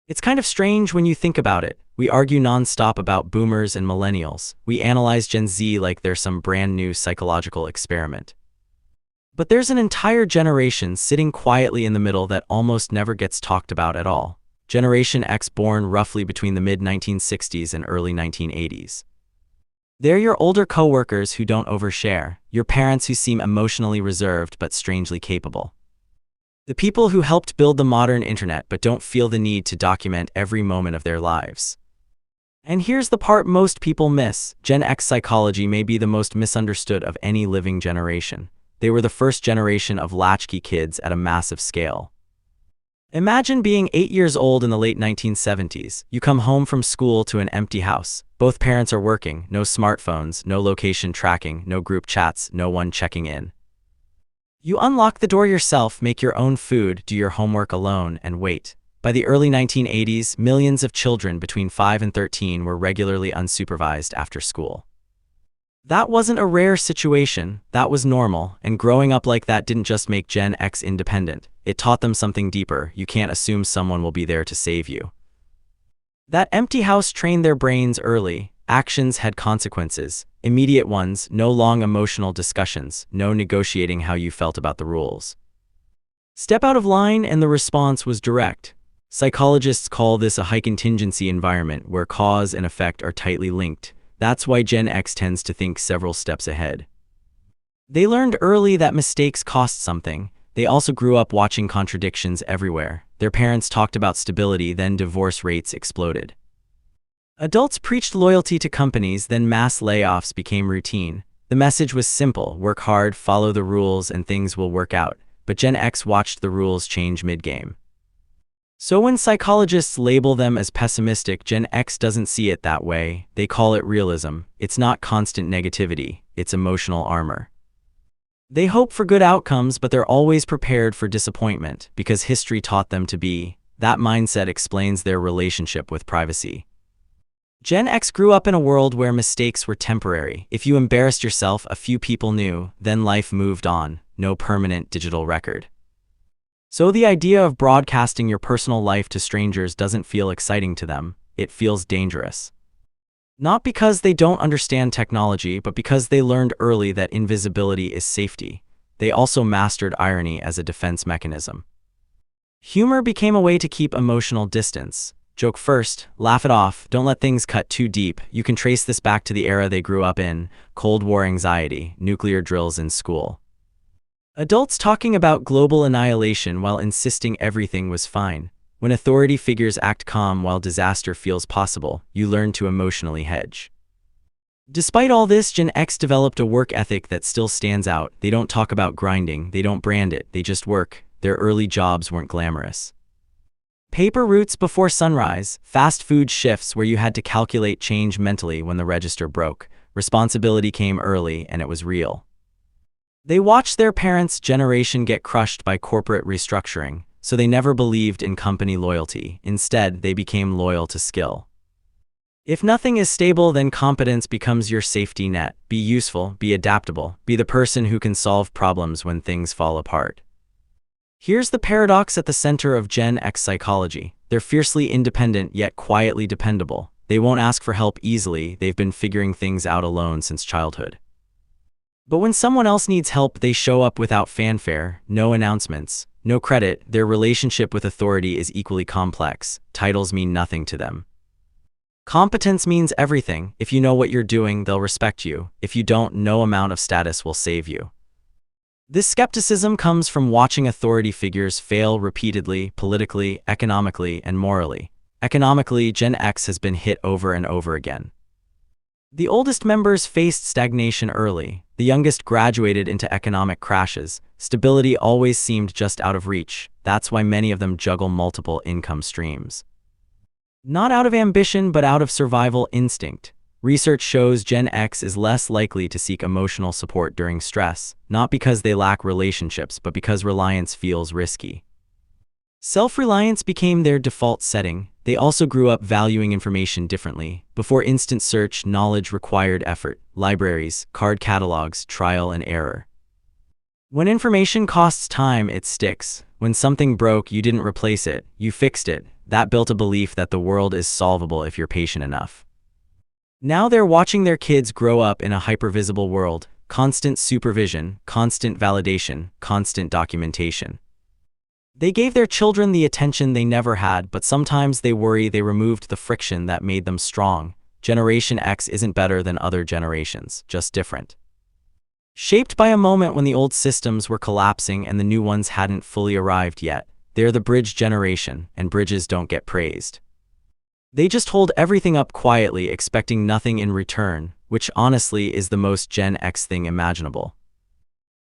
It's kind of strange when you think about it. We argue nonstop about boomers and millennials. We analyze Gen Z like they're some brand new psychological experiment. But there's an entire generation sitting quietly in the middle that almost never gets talked about at all. Generation X, born roughly between the mid-1960s and early 1980s. They're your older coworkers who don't overshare, your parents who seem emotionally reserved but strangely capable. The people who helped build the modern internet but don't feel the need to document every moment of their lives. And here's the part most people miss. Gen X psychology may be the most misunderstood of any living generation. They were the first generation of latchkey kids at a massive scale. Imagine being 8 years old in the late 1970s. You come home from school to an empty house. Both parents are working, no smartphones, no location tracking, no group chats, no one checking in. You unlock the door yourself, make your own food, do your homework alone, and wait. By the early 1980s, millions of children between 5 and 13 were regularly unsupervised after school. That wasn't a rare situation, that was normal, and growing up like that didn't just make Gen X independent. It taught them something deeper. You can't assume someone will be there to save you. That empty house trained their brains early. Actions had consequences, immediate ones, no long emotional discussions, no negotiating how you felt about the rules. Step out of line and the response was direct. Psychologists call this a high contingency environment where cause and effect are tightly linked. That's why Gen X tends to think several steps ahead. They learned early that mistakes cost something. They also grew up watching contradictions everywhere. Their parents talked about stability, then divorce rates exploded. Adults preached loyalty to companies, then mass layoffs became routine. The message was simple: work hard, follow the rules, and things will work out. But Gen X watched the rules change mid-game. So when psychologists label them as pessimistic, Gen X doesn't see it that way. They call it realism. It's not constant negativity, it's emotional armor. They hope for good outcomes, but they're always prepared for disappointment, because history taught them to be. That mindset explains their relationship with privacy. Gen X grew up in a world where mistakes were temporary. If you embarrassed yourself, a few people knew, then life moved on. No permanent digital record. So the idea of broadcasting your personal life to strangers doesn't feel exciting to them. It feels dangerous. Not because they don't understand technology, but because they learned early that invisibility is safety. They also mastered irony as a defense mechanism. Humor became a way to keep emotional distance. Joke first, laugh it off, don't let things cut too deep. You can trace this back to the era they grew up in: Cold War anxiety, nuclear drills in school. Adults talking about global annihilation while insisting everything was fine. When authority figures act calm while disaster feels possible, you learn to emotionally hedge. Despite all this, Gen X developed a work ethic that still stands out. They don't talk about grinding, they don't brand it, they just work. Their early jobs weren't glamorous. Paper routes before sunrise, fast food shifts where you had to calculate change mentally when the register broke. Responsibility came early, and it was real. They watched their parents' generation get crushed by corporate restructuring, so they never believed in company loyalty. Instead, they became loyal to skill. If nothing is stable, then competence becomes your safety net. Be useful, be adaptable, be the person who can solve problems when things fall apart. Here's the paradox at the center of Gen X psychology. They're fiercely independent yet quietly dependable. They won't ask for help easily. They've been figuring things out alone since childhood. But when someone else needs help, they show up without fanfare, no announcements, no credit. Their relationship with authority is equally complex. Titles mean nothing to them. Competence means everything. If you know what you're doing, they'll respect you. If you don't, no amount of status will save you. This skepticism comes from watching authority figures fail repeatedly, politically, economically, and morally. Economically, Gen X has been hit over and over again. The oldest members faced stagnation early. The youngest graduated into economic crashes. Stability always seemed just out of reach. That's why many of them juggle multiple income streams. Not out of ambition, but out of survival instinct. Research shows Gen X is less likely to seek emotional support during stress, not because they lack relationships, but because reliance feels risky. Self-reliance became their default setting. They also grew up valuing information differently. Before instant search, knowledge required effort, libraries, card catalogs, trial and error. When information costs time, it sticks. When something broke, you didn't replace it, you fixed it. That built a belief that the world is solvable if you're patient enough. Now they're watching their kids grow up in a hypervisible world, constant supervision, constant validation, constant documentation. They gave their children the attention they never had, but sometimes they worry they removed the friction that made them strong. Generation X isn't better than other generations, just different. Shaped by a moment when the old systems were collapsing and the new ones hadn't fully arrived yet, they're the bridge generation, and bridges don't get praised. They just hold everything up quietly, expecting nothing in return, which honestly is the most Gen X thing imaginable.